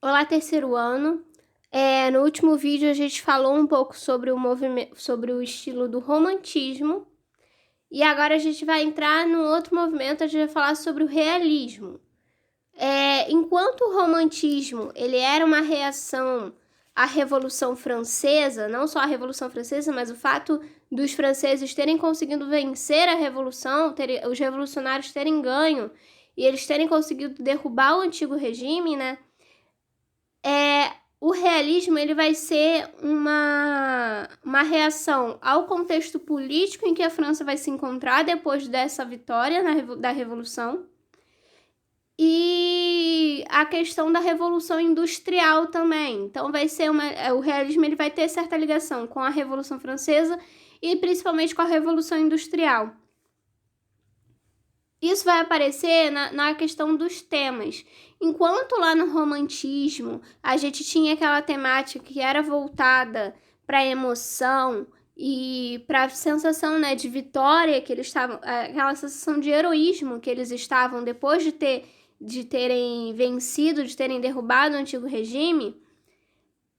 Olá, terceiro ano. No último vídeo a gente falou um pouco sobre o movimento, sobre o estilo do romantismo. E agora a gente vai entrar no outro movimento, a gente vai falar sobre o realismo. Enquanto o romantismo ele era uma reação à Revolução Francesa, não só a Revolução Francesa, mas o fato dos franceses terem conseguido vencer a Revolução, os revolucionários terem ganho e eles terem conseguido derrubar o antigo regime, né? O realismo ele vai ser uma reação ao contexto político em que a França vai se encontrar depois dessa vitória da Revolução e a questão da Revolução Industrial também. Então o realismo ele vai ter certa ligação com a Revolução Francesa e principalmente com a Revolução Industrial. Isso vai aparecer na questão dos temas. Enquanto lá no romantismo a gente tinha aquela temática que era voltada para a emoção e para a sensação, né, de vitória que eles estavam, aquela sensação de heroísmo que eles estavam depois de terem vencido, de terem derrubado o antigo regime,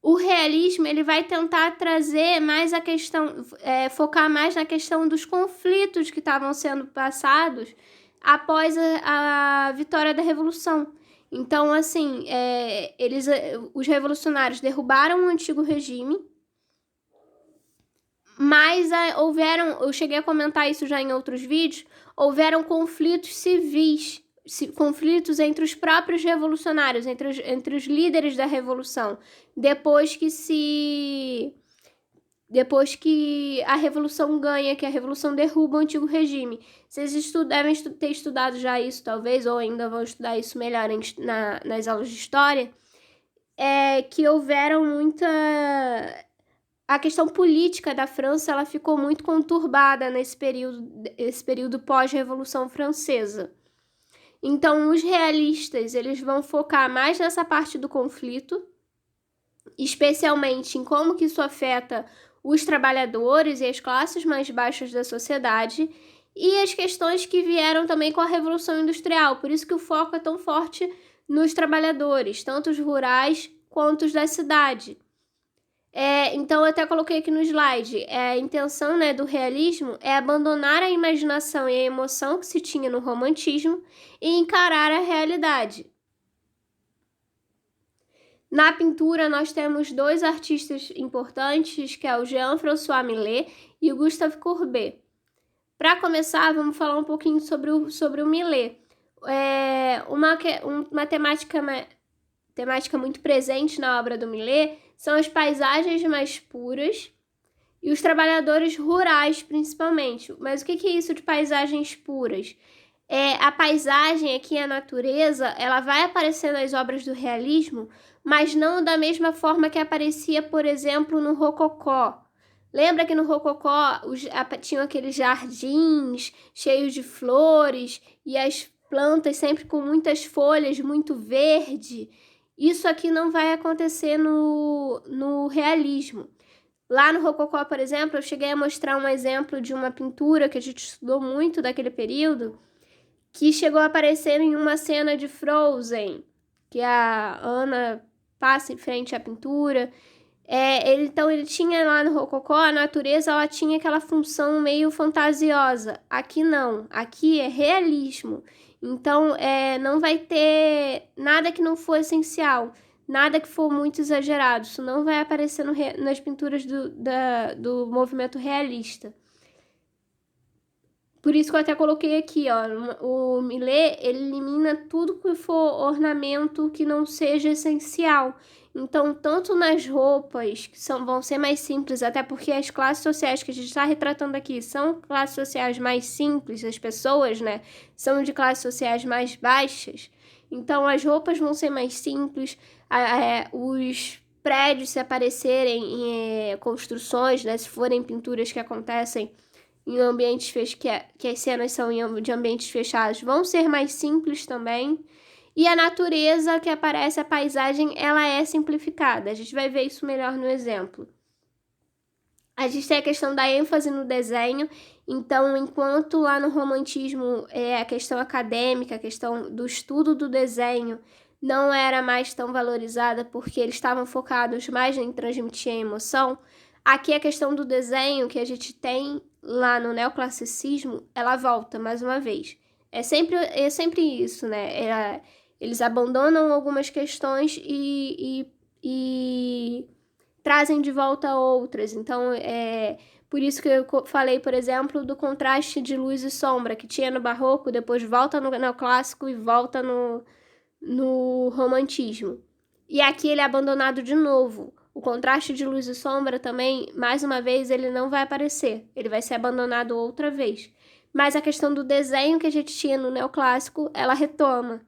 o realismo ele vai tentar trazer mais a questão, focar mais na questão dos conflitos que estavam sendo passados após a vitória da Revolução. Então, assim, os revolucionários derrubaram o antigo regime, mas eu cheguei a comentar isso já em outros vídeos, houveram conflitos civis, conflitos entre os próprios revolucionários, entre os líderes da Revolução, depois que a Revolução ganha, que a Revolução derruba o antigo regime. Vocês devem ter estudado já isso, talvez, ou ainda vão estudar isso melhor nas aulas de História, que houveram muita... A questão política da França ela ficou muito conturbada nesse período pós-Revolução Francesa. Então, os realistas eles vão focar mais nessa parte do conflito, especialmente em como que isso afeta os trabalhadores e as classes mais baixas da sociedade e as questões que vieram também com a Revolução Industrial. Por isso que o foco é tão forte nos trabalhadores, tanto os rurais quanto os da cidade. Então, eu até coloquei aqui no slide, a intenção, né, do realismo é abandonar a imaginação e a emoção que se tinha no romantismo e encarar a realidade. Na pintura, nós temos dois artistas importantes, que é o Jean-François Millet e o Gustave Courbet. Para começar, vamos falar um pouquinho sobre o Millet. Uma temática muito presente na obra do Millet são as paisagens mais puras e os trabalhadores rurais, principalmente. Mas o que é isso de paisagens puras? A paisagem aqui, a natureza, ela vai aparecer nas obras do realismo, mas não da mesma forma que aparecia, por exemplo, no Rococó. Lembra que no Rococó tinham aqueles jardins cheios de flores e as plantas sempre com muitas folhas, muito verde? Isso aqui não vai acontecer no realismo. Lá no Rococó, por exemplo, eu cheguei a mostrar um exemplo de uma pintura que a gente estudou muito daquele período, que chegou a aparecer em uma cena de Frozen, que a Anna passa em frente à pintura. Então, ele tinha lá no Rococó, a natureza ela tinha aquela função meio fantasiosa. Aqui não, aqui é realismo. Então, não vai ter nada que não for essencial, nada que for muito exagerado. Isso não vai aparecer nas pinturas do movimento realista. Por isso que eu até coloquei aqui, ó, o Millet, ele elimina tudo que for ornamento que não seja essencial. Então, tanto nas roupas, que vão ser mais simples, até porque as classes sociais que a gente está retratando aqui são classes sociais mais simples, as pessoas, né, são de classes sociais mais baixas. Então, as roupas vão ser mais simples, os prédios, se aparecerem em construções, né, se forem pinturas que acontecem em ambientes que as cenas são de ambientes fechados, vão ser mais simples também. E a natureza que aparece, a paisagem, ela é simplificada. A gente vai ver isso melhor no exemplo. A gente tem a questão da ênfase no desenho. Então, enquanto lá no romantismo a questão acadêmica, a questão do estudo do desenho não era mais tão valorizada porque eles estavam focados mais em transmitir a emoção. Aqui a questão do desenho que a gente tem lá no neoclassicismo, ela volta mais uma vez. É sempre isso, né? Eles abandonam algumas questões e trazem de volta outras. Então, por isso que eu falei, por exemplo, do contraste de luz e sombra que tinha no barroco, depois volta no neoclássico e volta no romantismo. E aqui ele é abandonado de novo. O contraste de luz e sombra também, mais uma vez, ele não vai aparecer. Ele vai ser abandonado outra vez. Mas a questão do desenho que a gente tinha no neoclássico, ela retoma.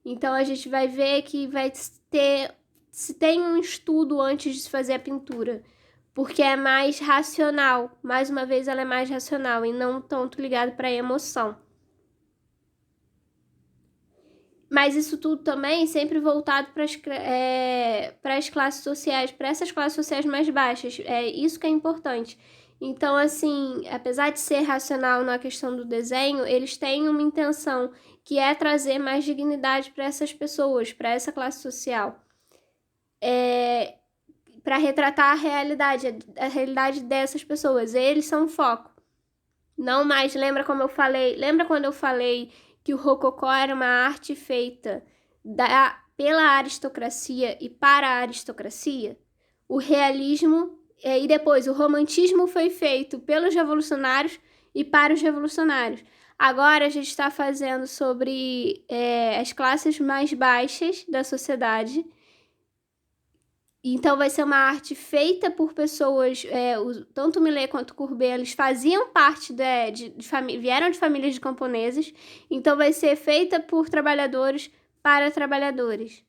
Então a gente vai ver que vai ter, se tem um estudo antes de se fazer a pintura, porque é mais racional. Mais uma vez, ela é mais racional e não tanto ligada para a emoção. Mas isso tudo também sempre voltado para as classes sociais, para essas classes sociais mais baixas. É isso que é importante. Então, assim, apesar de ser racional na questão do desenho, eles têm uma intenção que é trazer mais dignidade para essas pessoas, para essa classe social. Para retratar a realidade dessas pessoas. Eles são o foco. Não mais, lembra quando eu falei que o rococó era uma arte feita pela aristocracia e para a aristocracia? O realismo e depois o romantismo foi feito pelos revolucionários e para os revolucionários. Agora a gente está fazendo sobre as classes mais baixas da sociedade. Então vai ser uma arte feita por pessoas, tanto Millet quanto Courbet, eles faziam parte vieram de famílias de camponeses, então vai ser feita por trabalhadores para trabalhadores.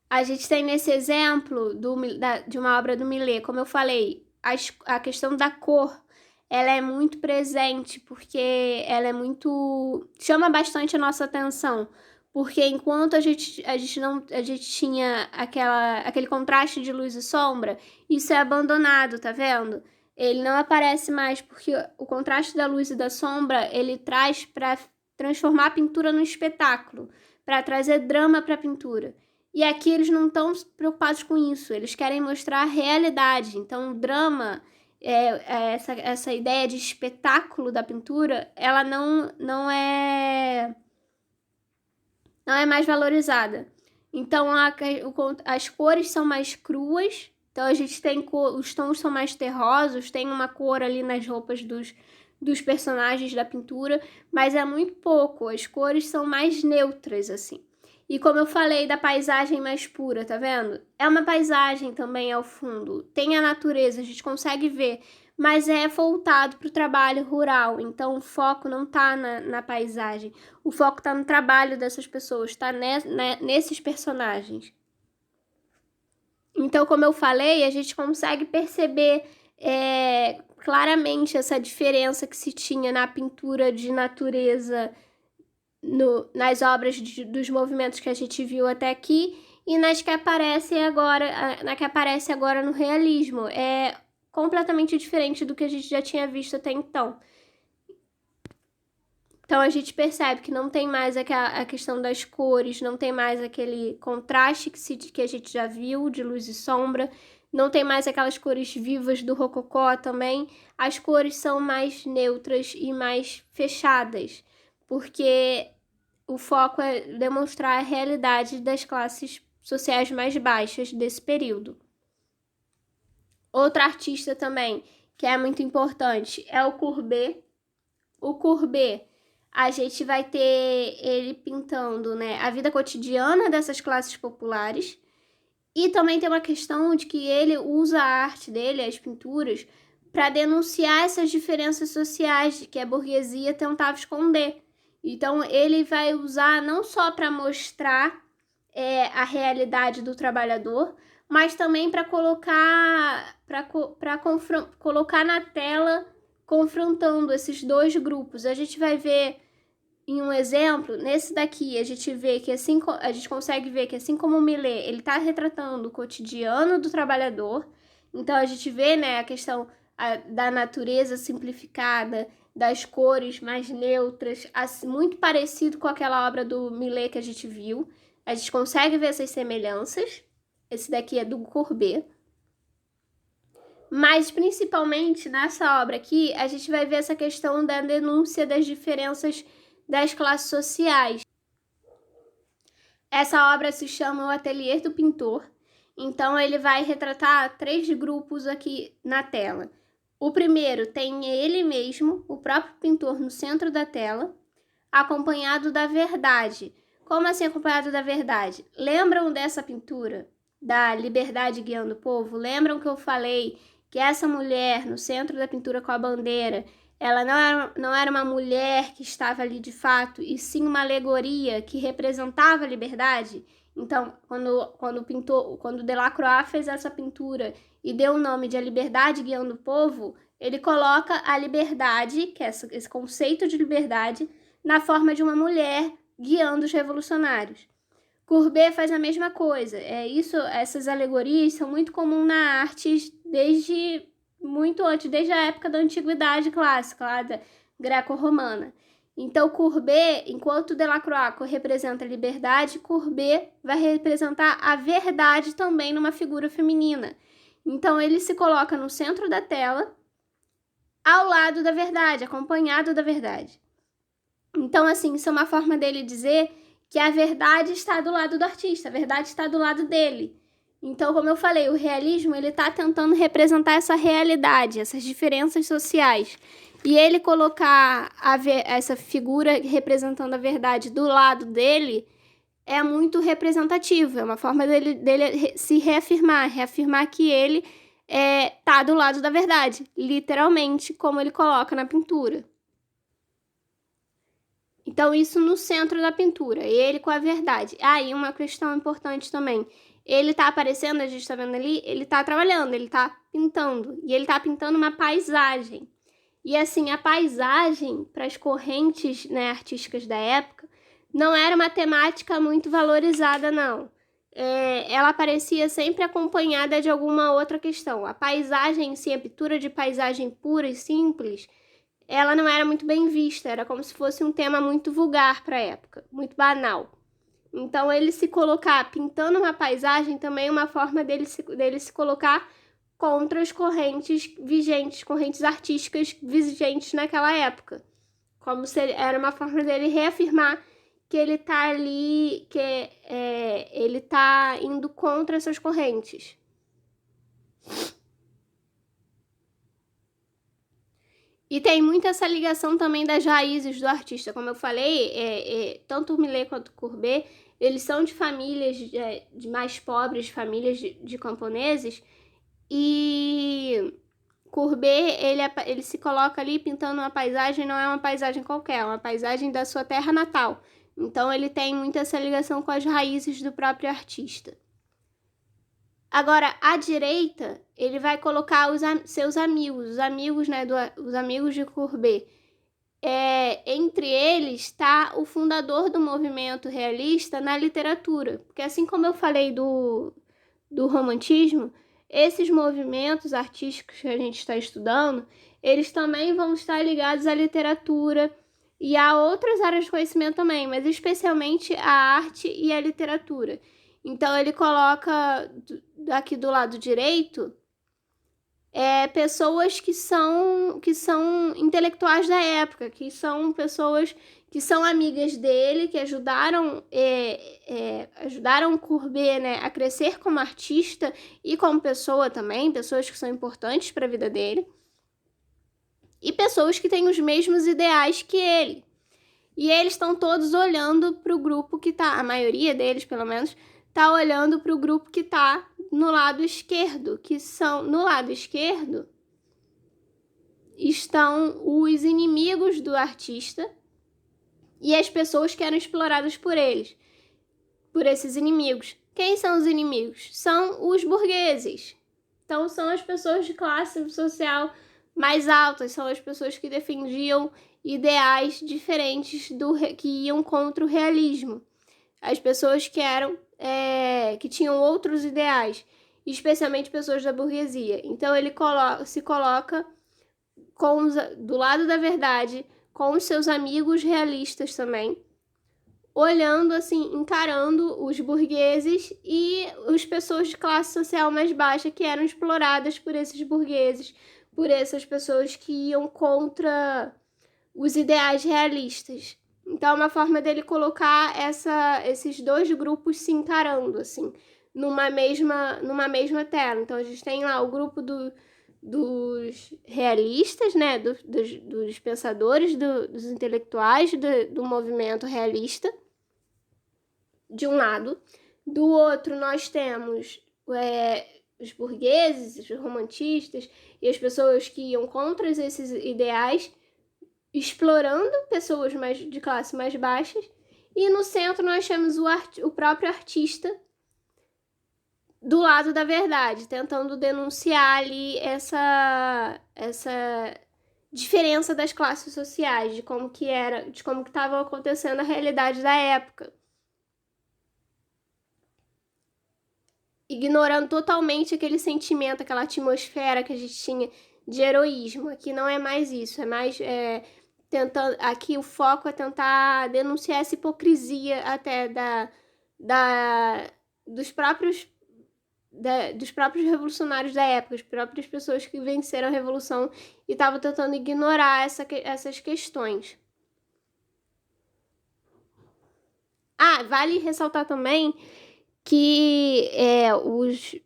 A gente tem nesse exemplo de uma obra do Millet, como eu falei, a questão da cor, ela é muito presente, porque ela é chama bastante a nossa atenção. Porque enquanto a gente tinha aquele contraste de luz e sombra, isso é abandonado, tá vendo? Ele não aparece mais, porque o contraste da luz e da sombra, ele traz para transformar a pintura num espetáculo, para trazer drama para a pintura. E aqui eles não estão preocupados com isso, eles querem mostrar a realidade. Então, o drama, essa ideia de espetáculo da pintura, ela não é mais valorizada. Então, as cores são mais cruas. Então, a gente tem os tons são mais terrosos, tem uma cor ali nas roupas dos personagens da pintura, mas é muito pouco. As cores são mais neutras, assim. E como eu falei da paisagem mais pura, tá vendo? É uma paisagem também ao fundo. Tem a natureza, a gente consegue ver, mas é voltado para o trabalho rural. Então o foco não tá na paisagem. O foco tá no trabalho dessas pessoas, tá nesses personagens. Então, como eu falei, a gente consegue perceber claramente essa diferença que se tinha na pintura de natureza nas obras dos movimentos que a gente viu até aqui e nas que aparecem agora, na que aparece agora no realismo. É completamente diferente do que a gente já tinha visto até então. Então a gente percebe que não tem mais a questão das cores, não tem mais aquele contraste que a gente já viu de luz e sombra, não tem mais aquelas cores vivas do rococó também. As cores são mais neutras e mais fechadas, porque o foco é demonstrar a realidade das classes sociais mais baixas desse período. Outro artista também que é muito importante é o Courbet. O Courbet, a gente vai ter ele pintando, né, a vida cotidiana dessas classes populares. E também tem uma questão de que ele usa a arte dele, as pinturas, para denunciar essas diferenças sociais que a burguesia tentava esconder. Então, ele vai usar não só para mostrar a realidade do trabalhador, mas também para colocar na tela, confrontando esses dois grupos. A gente vai ver em um exemplo, nesse daqui, a gente consegue ver que assim como o Millet, ele está retratando o cotidiano do trabalhador. Então a gente vê, né, a questão da natureza simplificada, das cores mais neutras, muito parecido com aquela obra do Millet que a gente viu. A gente consegue ver essas semelhanças. Esse daqui é do Courbet. Mas, principalmente, nessa obra aqui, a gente vai ver essa questão da denúncia das diferenças das classes sociais. Essa obra se chama O Ateliê do Pintor. Então, ele vai retratar 3 grupos aqui na tela. O primeiro tem ele mesmo, o próprio pintor, no centro da tela, acompanhado da verdade. Como assim acompanhado da verdade? Lembram dessa pintura da Liberdade Guiando o Povo? Lembram que eu falei que essa mulher no centro da pintura com a bandeira, ela não era uma mulher que estava ali de fato, e sim uma alegoria que representava a liberdade? Então, quando Delacroix fez essa pintura e deu o nome de A Liberdade Guiando o Povo, ele coloca a liberdade, que é esse conceito de liberdade, na forma de uma mulher guiando os revolucionários. Courbet faz a mesma coisa. Essas alegorias são muito comuns na arte desde muito antes, desde a época da Antiguidade Clássica, lá da Greco-Romana. Então, Courbet, enquanto Delacroix representa a liberdade, Courbet vai representar a verdade também numa figura feminina. Então, ele se coloca no centro da tela, ao lado da verdade, acompanhado da verdade. Então, assim, isso é uma forma dele dizer que a verdade está do lado do artista, a verdade está do lado dele. Então, como eu falei, o realismo, ele está tentando representar essa realidade, essas diferenças sociais. E ele colocar essa figura representando a verdade do lado dele é muito representativo, é uma forma dele se reafirmar que ele tá do lado da verdade, literalmente, como ele coloca na pintura. Então, isso no centro da pintura, ele com a verdade. E uma questão importante também, ele tá aparecendo, a gente tá vendo ali, ele tá trabalhando, ele tá pintando, e ele tá pintando uma paisagem. E assim, a paisagem, para as correntes, né, artísticas da época, não era uma temática muito valorizada, não. Ela aparecia sempre acompanhada de alguma outra questão. A paisagem em si, a pintura de paisagem pura e simples, ela não era muito bem vista, era como se fosse um tema muito vulgar para a época, muito banal. Então, ele se colocar pintando uma paisagem também é uma forma dele se colocar contra as correntes vigentes, correntes artísticas vigentes naquela época. Como se era uma forma dele reafirmar que ele tá ali, que ele tá indo contra essas correntes. E tem muito essa ligação também das raízes do artista. Como eu falei, tanto o Millet quanto o Courbet, eles são de famílias de mais pobres, famílias de camponeses, e Courbet, ele se coloca ali pintando uma paisagem, não é uma paisagem qualquer, é uma paisagem da sua terra natal. Então, ele tem muito essa ligação com as raízes do próprio artista. Agora, à direita, ele vai colocar seus amigos, né, os amigos de Courbet. Entre eles está o fundador do movimento realista na literatura, porque assim como eu falei do romantismo, esses movimentos artísticos que a gente está estudando, eles também vão estar ligados à literatura e a outras áreas de conhecimento também, mas especialmente à arte e à literatura. Então, ele coloca aqui do lado direito pessoas que são intelectuais da época, que são pessoas que são amigas dele, que ajudaram Courbet, né, a crescer como artista e como pessoa também, pessoas que são importantes para a vida dele, e pessoas que têm os mesmos ideais que ele. E eles estão todos olhando para o grupo que tá, a maioria deles, pelo menos, tá olhando para o grupo que tá no lado esquerdo, no lado esquerdo estão os inimigos do artista e as pessoas que eram exploradas por esses inimigos. Quem são os inimigos? São os burgueses. Então, são as pessoas de classe social mais altas, são as pessoas que defendiam ideais diferentes que iam contra o realismo. As pessoas que tinham outros ideais, especialmente pessoas da burguesia. Então, ele se coloca do lado da verdade, com os seus amigos realistas também, olhando assim, encarando os burgueses e as pessoas de classe social mais baixa que eram exploradas por esses burgueses, por essas pessoas que iam contra os ideais realistas. Então, é uma forma dele colocar esses dois grupos se encarando, assim, numa mesma tela. Então, a gente tem lá o grupo dos realistas, né, dos pensadores, dos intelectuais do movimento realista, de um lado. Do outro, nós temos os burgueses, os romantistas e as pessoas que iam contra esses ideais, explorando pessoas de classe mais baixas. E no centro nós temos o próprio artista do lado da verdade, tentando denunciar ali essa diferença das classes sociais, de como que estava acontecendo a realidade da época. Ignorando totalmente aquele sentimento, aquela atmosfera que a gente tinha de heroísmo. Aqui não é mais isso, é mais tentando. Aqui o foco é tentar denunciar essa hipocrisia até dos próprios revolucionários da época, as próprias pessoas que venceram a revolução e estavam tentando ignorar essas questões. Vale ressaltar também que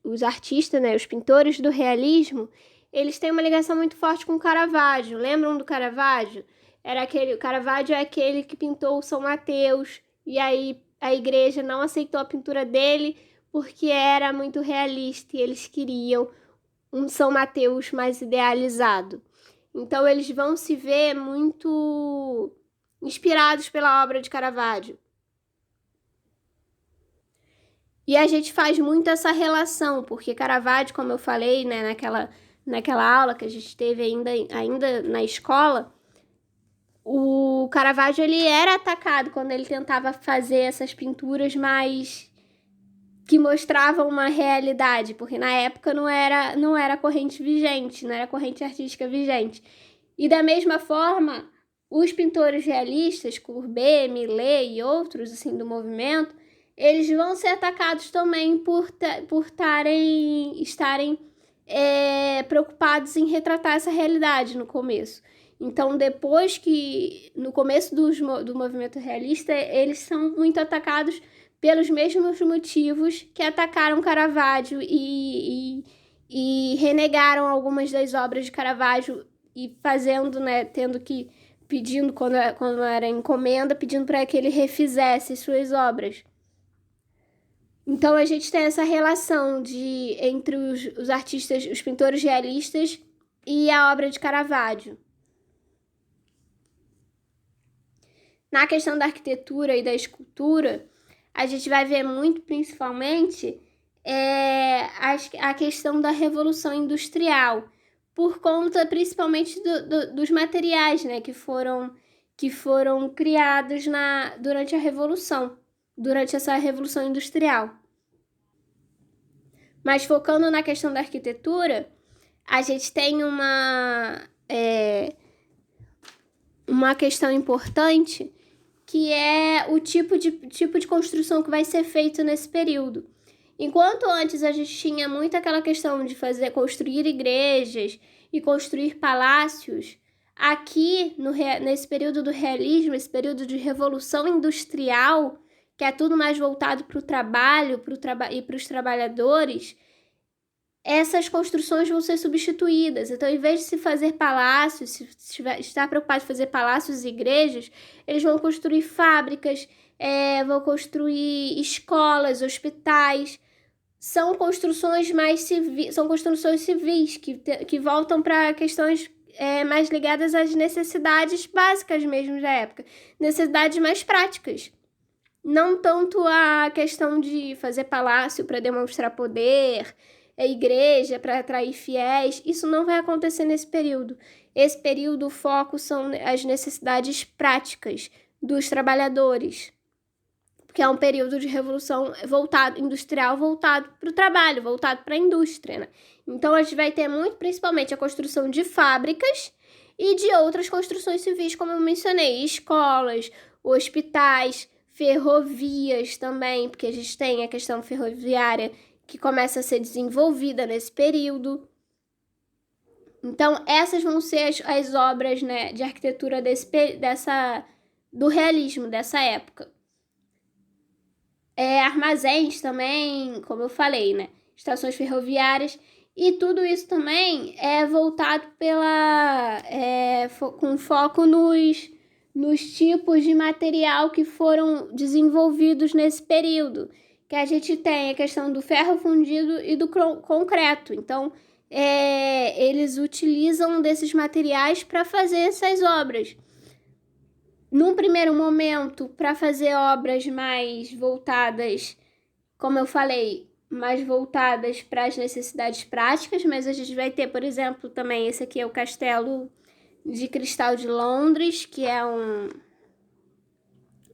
os artistas, né, os pintores do realismo, eles têm uma ligação muito forte com o Caravaggio. Lembram do Caravaggio? O Caravaggio é aquele que pintou o São Mateus, e aí a igreja não aceitou a pintura dele porque era muito realista e eles queriam um São Mateus mais idealizado. Então eles vão se ver muito inspirados pela obra de Caravaggio. E a gente faz muito essa relação, porque Caravaggio, como eu falei, né, naquela aula que a gente teve ainda na escola, o Caravaggio ele era atacado quando ele tentava fazer essas pinturas mais que mostravam uma realidade, porque na época não era corrente vigente, não era corrente artística vigente. E da mesma forma, os pintores realistas, Courbet, Millet e outros assim do movimento, eles vão ser atacados também por estarem preocupados em retratar essa realidade no começo. Então, depois que, no começo do movimento realista, eles são muito atacados pelos mesmos motivos que atacaram Caravaggio e renegaram algumas das obras de Caravaggio e fazendo, né, pedindo, quando era encomenda, pedindo para que ele refizesse suas obras. Então, a gente tem essa relação entre os artistas, os pintores realistas e a obra de Caravaggio. Na questão da arquitetura e da escultura, a gente vai ver muito, principalmente, a questão da Revolução Industrial, por conta, principalmente, dos materiais, né, que foram criados durante a Revolução. Durante essa Revolução Industrial. Mas focando na questão da arquitetura, a gente tem uma questão importante, que é o tipo de construção que vai ser feito nesse período. Enquanto antes a gente tinha muito aquela questão de construir igrejas e construir palácios, aqui nesse período do realismo, esse período de Revolução Industrial, que é tudo mais voltado para o trabalho e para os trabalhadores, essas construções vão ser substituídas. Então, em vez de se fazer palácios, se estar preocupado em fazer palácios e igrejas, eles vão construir fábricas, vão construir escolas, hospitais. São construções civis que voltam para questões mais ligadas às necessidades básicas mesmo da época, necessidades mais práticas. Não tanto a questão de fazer palácio para demonstrar poder, igreja para atrair fiéis. Isso não vai acontecer nesse período. Esse período, o foco são as necessidades práticas dos trabalhadores, porque é um período de revolução industrial voltado para o trabalho, voltado para a indústria, né? Então, a gente vai ter muito, principalmente, a construção de fábricas e de outras construções civis, como eu mencionei, escolas, hospitais, ferrovias também, porque a gente tem a questão ferroviária que começa a ser desenvolvida nesse período. Então, essas vão ser as obras, né, de arquitetura do realismo dessa época. Armazéns também, como eu falei, né, estações ferroviárias, e tudo isso também é voltado com foco nos tipos de material que foram desenvolvidos nesse período, que a gente tem a questão do ferro fundido e do concreto. Então, eles utilizam desses materiais para fazer essas obras. Num primeiro momento, para fazer obras mais voltadas, como eu falei, mais voltadas para as necessidades práticas, mas a gente vai ter, por exemplo, também esse aqui é o Castelo de Cristal de Londres, que é um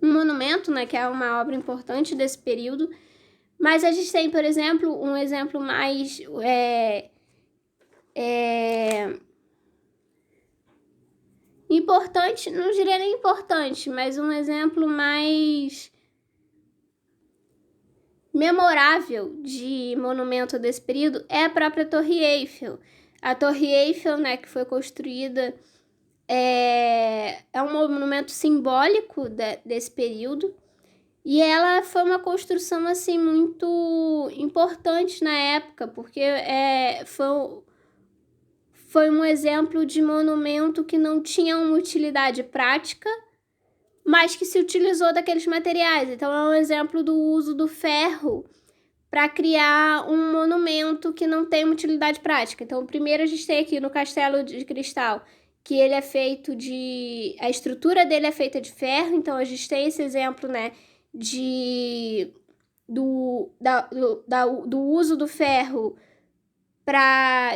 monumento, né, que é uma obra importante desse período. Mas a gente tem, por exemplo, um exemplo mais importante, não diria nem importante, mas um exemplo mais memorável de monumento desse período é a própria Torre Eiffel. A Torre Eiffel, né, que foi construída, é um monumento simbólico desse período, e ela foi uma construção assim muito importante na época, porque foi um exemplo de monumento que não tinha uma utilidade prática, mas que se utilizou daqueles materiais. Então, é um exemplo do uso do ferro para criar um monumento que não tem uma utilidade prática. Então, primeiro a gente tem aqui no Castelo de Cristal, que ele é feito a estrutura dele é feita de ferro. Então, a gente tem esse exemplo, né, do uso do ferro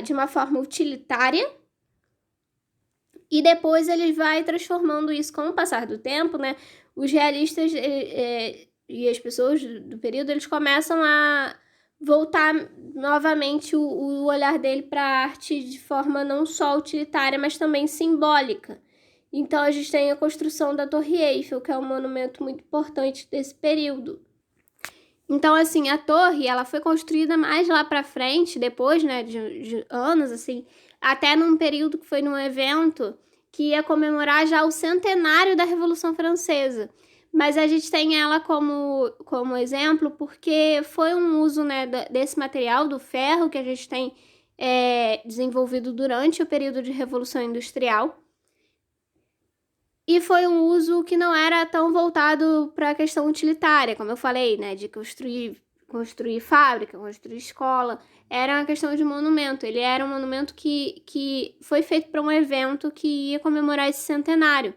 de uma forma utilitária. E depois ele vai transformando isso com o passar do tempo, né? Os realistas e as pessoas do período, eles começam a voltar novamente o olhar dele para a arte de forma não só utilitária, mas também simbólica. Então a gente tem a construção da Torre Eiffel, que é um monumento muito importante desse período. Então, assim, a torre, ela foi construída mais lá para frente, depois, né, de anos, assim, até num período que foi num evento que ia comemorar já o centenário da Revolução Francesa. Mas a gente tem ela como exemplo porque foi um uso, né, desse material, do ferro, que a gente tem desenvolvido durante o período de Revolução Industrial. E foi um uso que não era tão voltado para a questão utilitária, como eu falei, né? De construir fábrica, construir escola. Era uma questão de monumento. Ele era um monumento que foi feito para um evento que ia comemorar esse centenário.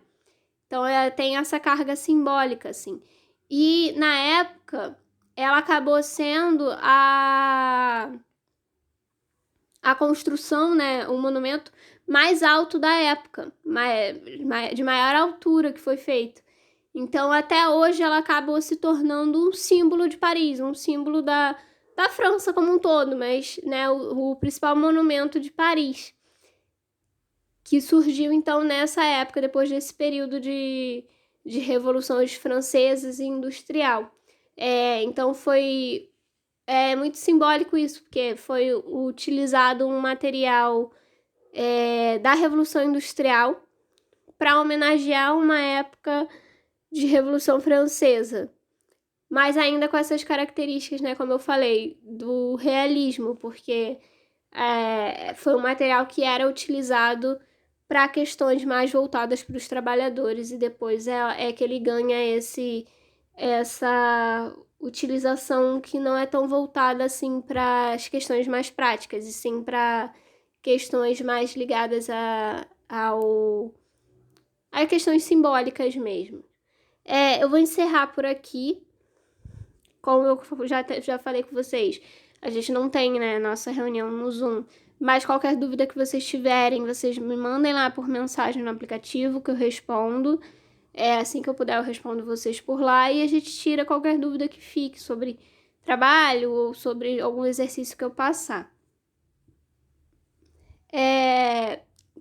Então, ela tem essa carga simbólica, assim. E, na época, ela acabou sendo a construção, né? O monumento mais alto da época, de maior altura que foi feito. Então, até hoje, ela acabou se tornando um símbolo de Paris, um símbolo da França como um todo, mas, né, o principal monumento de Paris, que surgiu, então, nessa época, depois desse período de revoluções francesas e industrial. Então, foi muito simbólico isso, porque foi utilizado um material da Revolução Industrial para homenagear uma época de Revolução Francesa, mas ainda com essas características, né, como eu falei, do realismo, porque foi um material que era utilizado para questões mais voltadas para os trabalhadores, e depois é que ele ganha essa utilização que não é tão voltada assim para as questões mais práticas, e sim para questões mais ligadas a questões simbólicas mesmo. Eu vou encerrar por aqui. Como eu já falei com vocês, a gente não tem, né, nossa reunião no Zoom, mas qualquer dúvida que vocês tiverem, vocês me mandem lá por mensagem no aplicativo que eu respondo. Assim que eu puder, eu respondo vocês por lá, e a gente tira qualquer dúvida que fique sobre trabalho ou sobre algum exercício que eu passar.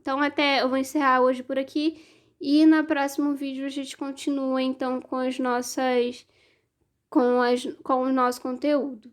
Então, eu vou encerrar hoje por aqui e no próximo vídeo a gente continua, então, com o nosso conteúdo.